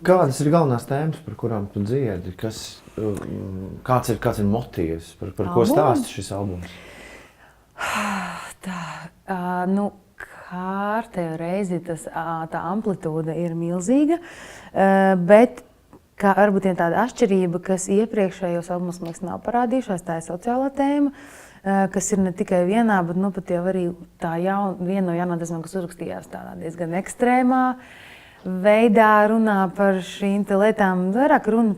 Kādas ir galvenās tēmas, par kurām tu dziedi? Kāds ir motīvs, par ko stāsta šis albums? Kārtējo reizi tā amplitūda ir milzīga, bet varbūt tāda atšķirība, kas iepriekšējos albumus nav parādījušās, tā ir sociālā tēma, kas ir ne tikai vienā, bet pat jau arī viena no jaunām dziesmām, kas uzrakstījās tādā diezgan ekstrēmā veidā runā par šīm lietām, vairāk runa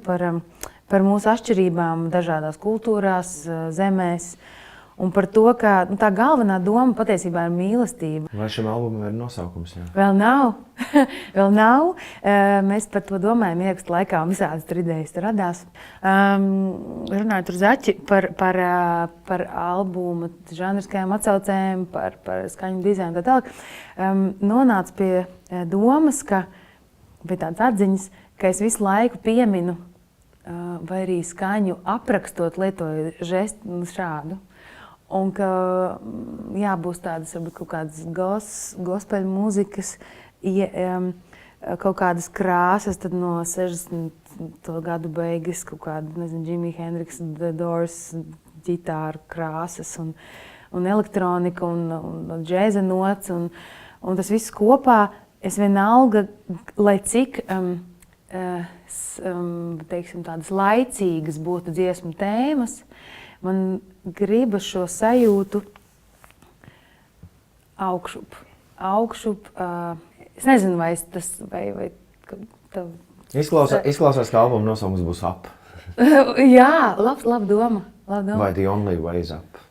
par mūsu atšķirībām dažādās kultūrās, zemēs. Un par to, ka tā galvenā doma patiesībā ir mīlestība. Vai šim albumam ir nosaukums? Jā? Vēl nav. Vēl nav. Mēs par to domājam ierakstu laikā un visādas idejas radās. Runājot ar Zaķi par albuma žanriskajām atsaucēm, par skaņu dizainu tā tālāk, nonāca pie domas, pie tādas atziņas, ka es visu laiku pieminu vai arī skaņu aprakstot, lietoju žestu šādu. Un ka būs tādas varbūt kaut kādas gospeļu mūzikas, kaut kādas krāsas tad no 60. gadu beigas, kaut kāda, nezinu, Jimi Hendrix, The Doors, ģitāru krāsas un elektronika un džēza nots un tas viss kopā. Es vienalga, lai cik teiksim, tādas laicīgas būtu dziesmu tēmas, man gribas šo sajūtu augšup. Es nezinu, vai tas vai Izklausās, ka albuma nosaukums būs Up. Jā, laba doma. Vai The Only Way Up.